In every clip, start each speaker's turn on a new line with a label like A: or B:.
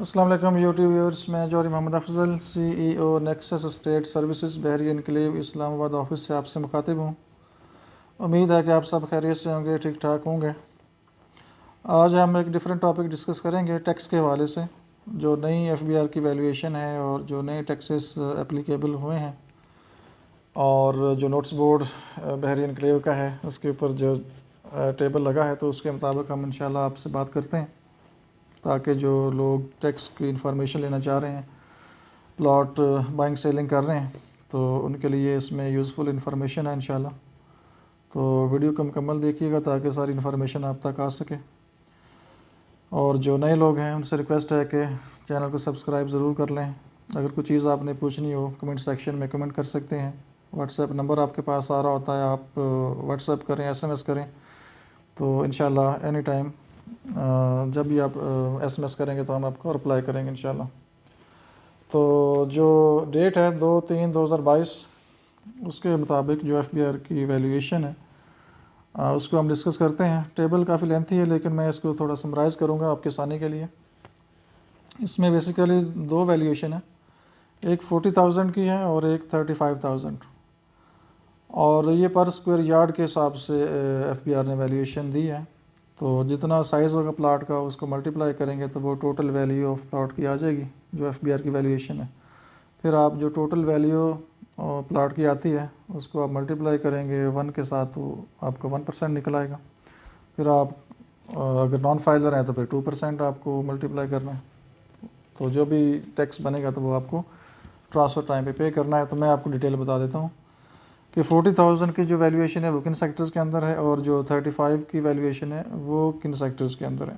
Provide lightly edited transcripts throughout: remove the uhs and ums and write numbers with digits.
A: अस्सलाम वालेकुम YouTube viewers, मैं Jauhari Mohammad Afzal CEO Nexus state services Bahria enclave Islamabad office से आपसे मुखातिब हूँ। उम्मीद है कि आप सब खैरियत से होंगे, ठीक ठाक होंगे। आज हम एक डिफरेंट टॉपिक डिस्कस करेंगे टैक्स के हवाले से, जो नई FBR की वैल्यूएशन है और जो नए टैक्सेस एप्लीकेबल हुए हैं और जो नोट्स बोर्ड बहरी एनक्लेव का है उसके ऊपर जो टेबल लगा है, तो उसके मुताबिक हम इंशाल्लाह आपसे बात करते हैं, ताकि जो लोग टैक्स की इंफॉर्मेशन लेना चाह रहे हैं, प्लॉट बाइंग सेलिंग कर रहे हैं, तो उनके लिए इसमें यूज़फुल इंफॉर्मेशन है इंशाल्लाह। तो वीडियो को मुकम्मल देखिएगा ताकि सारी इन्फॉर्मेशन आप तक आ सके। और जो नए लोग हैं उनसे रिक्वेस्ट है कि चैनल को सब्सक्राइब ज़रूर कर लें। अगर कोई चीज़ आपने पूछनी हो कमेंट सेक्शन में कमेंट कर सकते हैं। व्हाट्सएप नंबर आपके पास आ रहा होता है, आप व्हाट्सएप करें, SMS करें, तो इंशाल्लाह एनी टाइम जब भी आप SMS करेंगे तो हम आपको रिप्लाई करेंगे इंशाल्लाह। तो जो डेट है 2/3/2022, उसके मुताबिक जो FBR की वैल्यूएशन है उसको हम डिस्कस करते हैं। टेबल काफ़ी लेंथी है लेकिन मैं इसको थोड़ा समराइज़ करूँगा आपके आसानी के लिए। इसमें बेसिकली दो वैल्यूएशन है, एक 40,000 की है और एक 35,000, और ये पर स्क्वायर यार्ड के हिसाब से FBR ने वैल्यूएशन दी है। तो जितना साइज़ होगा प्लाट का उसको मल्टीप्लाई करेंगे तो वो टोटल वैल्यू ऑफ प्लाट की आ जाएगी जो FBR की वैल्यूएशन है। फिर आप जो टोटल वैल्यू प्लाट की आती है उसको आप मल्टीप्लाई करेंगे 1 के साथ, तो आपका 1% निकल आएगा। फिर आप अगर नॉन फाइलर हैं तो फिर 2% आपको मल्टीप्लाई करना है। तो जो भी टैक्स बनेगा तो वो आपको ट्रांसफ़र टाइम पे करना है। तो मैं आपको डिटेल बता देता हूँ कि 40,000 की जो वैल्यूएशन है वो किन सेक्टर्स के अंदर है और जो 35 की वैल्यूएशन है वो किन सेक्टर्स के अंदर है।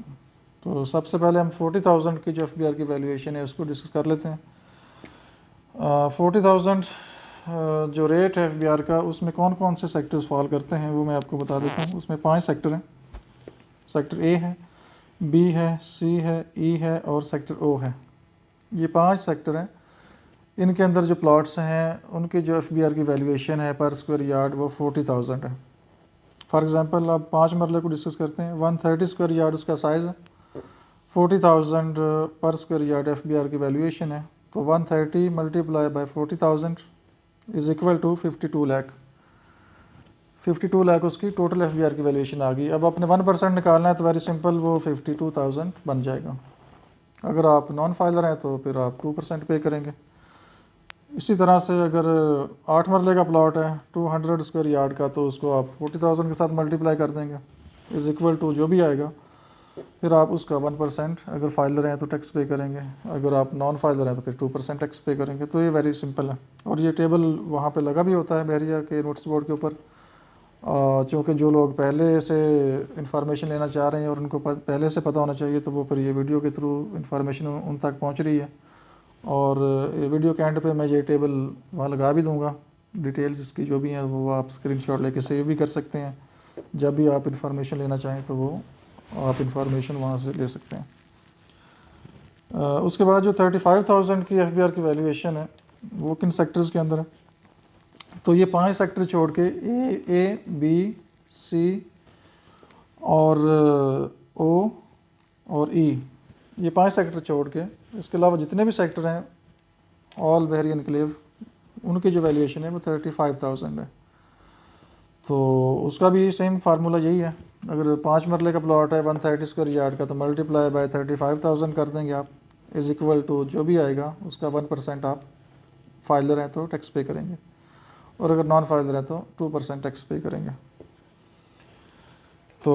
A: तो सबसे पहले हम 40,000 की जो FBR की वैल्यूएशन है उसको डिस्कस कर लेते हैं। 40,000 जो रेट है FBR का, उसमें कौन कौन से सेक्टर्स फॉल करते हैं वो मैं आपको बता देता हूँ। उसमें 5 सेक्टर हैं। सेक्टर A है, B है, C है, E है और सेक्टर O है। ये 5 सेक्टर हैं। इनके अंदर जो प्लॉट्स हैं उनकी जो FBR की वैल्यूएशन है पर स्क्वायर यार्ड वो 40,000 है। फॉर एग्जांपल अब 5 मरले को डिस्कस करते हैं। 130 स्क्वायर यार्ड उसका साइज़ है, 40,000 पर स्क्वायर यार्ड FBR की वैल्यूएशन है। तो 130 multiply by 40,000 is equal to 52 lakh. 52 lakh उसकी टोटल FBR की वैल्यूएशन आ गई। अब अपने 1% निकालना है तो वेरी सिंपल, वो 52,000 बन जाएगा। अगर आप नॉन फाइलर हैं तो फिर आप 2% पे करेंगे। इसी तरह से अगर 8 मरले का प्लॉट है 200 स्क्वायर यार्ड का, तो उसको आप 40,000 के साथ मल्टीप्लाई कर देंगे, इज़ इक्वल टू जो भी आएगा, फिर आप उसका 1% अगर फाइलर हैं तो टैक्स पे करेंगे, अगर आप नॉन फाइलर हैं तो फिर 2% टैक्स पे करेंगे। तो ये वेरी सिंपल है। और ये टेबल वहाँ पे लगा भी होता है बहरिया के नोट्स बोर्ड के ऊपर। चूँकि जो लोग पहले से इंफॉर्मेशन लेना चाह रहे हैं और उनको पहले से पता होना चाहिए, तो वो फिर ये वीडियो के थ्रू इंफॉर्मेशन उन तक पहुँच रही है। और वीडियो के एंड पे मैं ये टेबल वहाँ लगा भी दूँगा, डिटेल्स इसकी जो भी हैं वो आप स्क्रीनशॉट लेके सेव भी कर सकते हैं। जब भी आप इंफॉर्मेशन लेना चाहें तो वो आप इंफॉर्मेशन वहाँ से ले सकते हैं। उसके बाद जो 35,000 की FBR की वैल्यूएशन है वो किन सेक्टर्स के अंदर है, तो ये 5 सेक्टर छोड़ के A, B, C और O और E, ये 5 सेक्टर छोड़ के इसके अलावा जितने भी सेक्टर हैं ऑल बहरी एनक्लेव, उनकी जो वैल्यूएशन है वो 35,000 है। तो उसका भी सेम फार्मूला यही है। अगर 5 मरले का प्लॉट है 130 स्क्वायर यार्ड का, तो मल्टीप्लाई बाय 35,000 कर देंगे आप, इज़ इक्वल टू जो भी आएगा उसका 1% आप फाइलर हैं तो टैक्स पे करेंगे, और अगर नॉन फाइलर हैं तो 2% टैक्स पे करेंगे। तो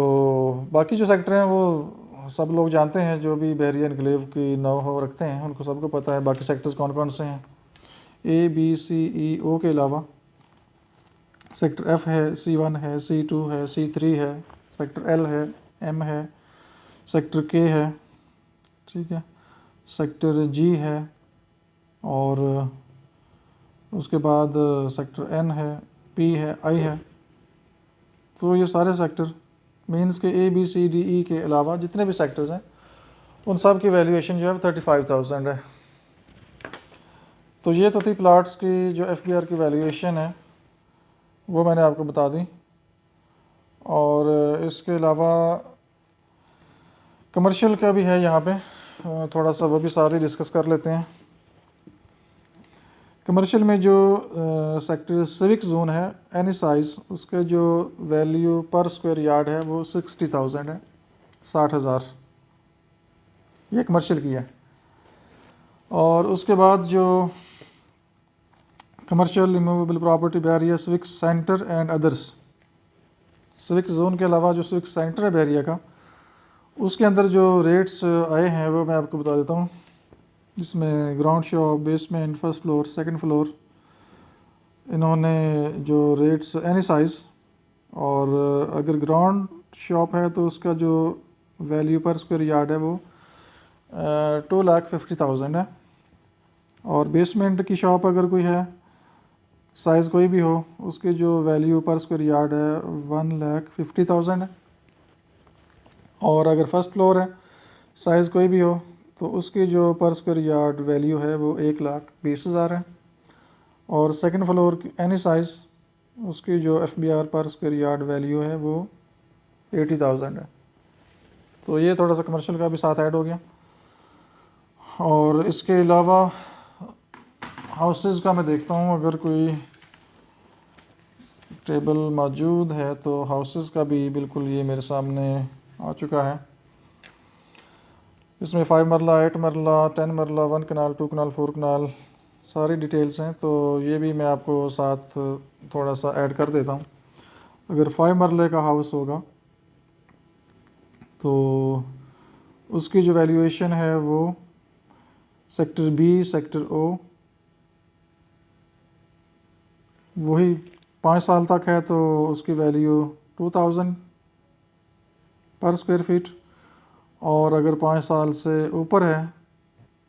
A: बाकी जो सेक्टर हैं वो सब लोग जानते हैं, जो भी बहरी एनक्लेव की नो रखते हैं उनको सबको पता है बाकी सेक्टर्स कौन कौन से हैं। A, B, C, E, O के अलावा सेक्टर F है, C1 है, C2 है, C3 है, सेक्टर L है, M है, सेक्टर K है, ठीक है, सेक्टर G है, और उसके बाद सेक्टर N है, P है, I है। तो ये सारे सेक्टर मीन्स के A, B, C, D, E के अलावा जितने भी सेक्टर्स हैं उन सब की वैल्यूएशन जो है 35,000 है। तो ये तो थी प्लाट्स की जो FBR की वैल्यूएशन है वो मैंने आपको बता दी। और इसके अलावा कमर्शियल का भी है यहाँ पे थोड़ा सा वो भी सारे डिस्कस कर लेते हैं। कमर्शियल में जो सेक्टर सिविक जोन है एनी साइज़, उसके जो वैल्यू पर स्क्वायर यार्ड है वो 60,000 है, 60,000, ये कमर्शियल की है। और उसके बाद जो commercial removable property Bahria civic centre and others, civic zone के अलावा जो सिविक सेंटर है बहरिया का, उसके अंदर जो रेट्स आए हैं वो मैं आपको बता देता हूँ। इसमें ground shop, basement, first floor, second floor, इन्होंने जो रेट्स एनी साइज़, और अगर ग्राउंड शॉप है तो उसका जो वैल्यू पर स्क्वायर यार्ड है वो 2,50,000 है। और बेसमेंट की शॉप अगर कोई है, साइज़ कोई भी हो, उसकी जो वैल्यू पर स्क्वायर यार्ड है 1,50,000 है। और अगर फर्स्ट फ्लोर है, साइज़ कोई भी हो, तो उसकी जो पर स्क्वायर यार्ड वैल्यू है वो 1,20,000 है। और सेकंड फ्लोर की एनी साइज़, उसकी जो FBR पर स्क्वायर यार्ड वैल्यू है वो 80,000 है। तो ये थोड़ा सा कमर्शियल का भी साथ ऐड हो गया। और इसके अलावा हाउसेस का मैं देखता हूँ, अगर कोई टेबल मौजूद है तो हाउसेस का भी बिल्कुल ये मेरे सामने आ चुका है। इसमें 5 मरला, 8 मरला, 10 मरला, 1 कनाल, 2 कनाल, 4 कनाल, सारी डिटेल्स हैं। तो ये भी मैं आपको साथ थोड़ा सा ऐड कर देता हूँ। अगर 5 मरले का हाउस होगा तो उसकी जो वैल्यूएशन है वो सेक्टर B, सेक्टर O, वही 5 साल तक है तो उसकी वैल्यू 2,000 पर स्क्वायर फीट। और अगर 5 साल से ऊपर है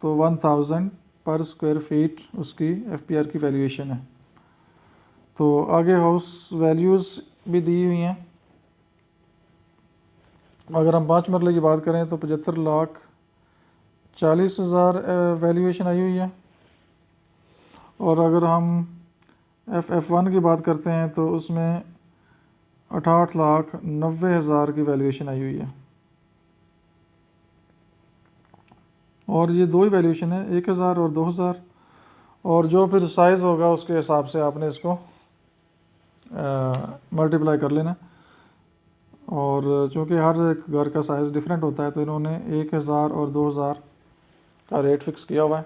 A: तो 1,000 पर स्क्वायर फीट उसकी FBR की वैल्यूएशन है। तो आगे हाउस वैल्यूज़ भी दी हुई हैं। अगर हम 5 मरले की बात करें तो 75,40,000 वैल्यूएशन आई हुई है। और अगर हम FF1 की बात करते हैं तो उसमें 68,90,000 की वैल्यूएशन आई हुई है। और ये दो ही वैल्यूएशन है, 1,000 और 2,000। और जो फिर साइज़ होगा उसके हिसाब से आपने इसको मल्टीप्लाई कर लेना। और चूँकि हर एक घर का साइज़ डिफरेंट होता है तो इन्होंने 1,000 और 2,000 का रेट फिक्स किया हुआ है।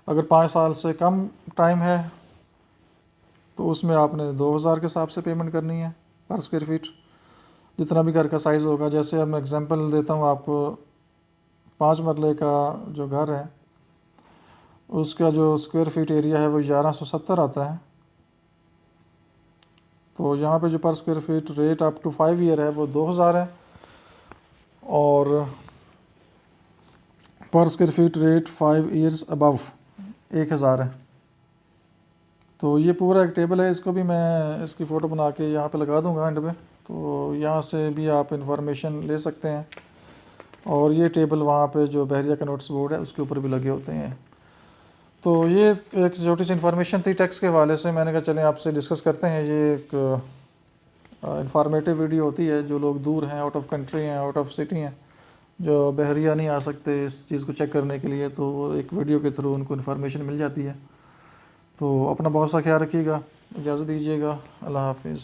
A: अगर 5 साल से कम टाइम है तो उसमें आपने 2,000 के हिसाब से पेमेंट करनी है पर स्क्वायर फीट, जितना भी घर का साइज़ होगा। जैसे अब मैं एग्जांपल देता हूँ आपको, 5 मरले का जो घर है उसका जो स्क्वायर फीट एरिया है वो 1170 आता है। तो यहाँ पे जो per square feet rate up to 5 year है वो 2,000 है। और per square feet rate 5 years above 1,000 है। तो ये पूरा एक टेबल है, इसको भी मैं इसकी फ़ोटो बना के यहाँ पे लगा दूँगा एंड पे, तो यहाँ से भी आप इंफॉर्मेशन ले सकते हैं। और ये टेबल वहाँ पे जो बहरिया का नोटिस बोर्ड है उसके ऊपर भी लगे होते हैं। तो ये एक छोटी सी इन्फॉर्मेशन थी टैक्स के हवाले से, मैंने कहा चलें आपसे डिस्कस करते हैं। ये एक इंफॉर्मेटिव वीडियो होती है, जो लोग दूर हैं, आउट ऑफ कंट्री हैं, आउट ऑफ सिटी हैं, जो बहरिया नहीं आ सकते इस चीज़ को चेक करने के लिए, तो एक वीडियो के थ्रू उनको इन्फॉर्मेशन मिल जाती है। तो अपना बहुत सा ख्याल रखिएगा, इजाज़त दीजिएगा, अल्लाह हाफिज़।